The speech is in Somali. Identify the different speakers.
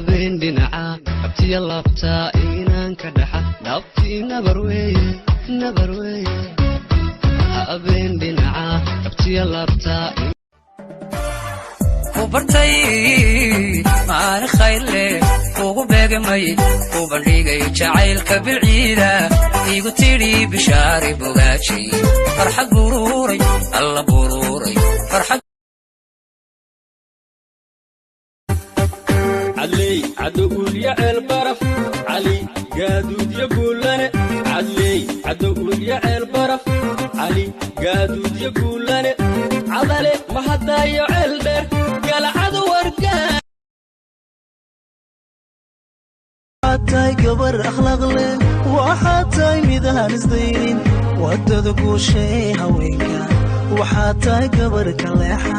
Speaker 1: habeen dhinaca abtiya laabta inaan ka dhaxa dhabti nabarweye habeen dhinaca abtiya laabta
Speaker 2: kubartay maan khayle ugu beegamay ku bandhigay jacaylka bilciida igu tiri bishaari bogaaji farxad buruuray alla buruuray farxad
Speaker 3: علي عدول يا البرف علي قادود يقول لنا علي عدول يا البرف علي قادود يقول لنا عضلي ما حدا يعلبر قال عدو ورقان
Speaker 4: حتى قبر أخلاق له وحتى ميدان صديرين ودد كل شيء هويك وحتى قبر كليحة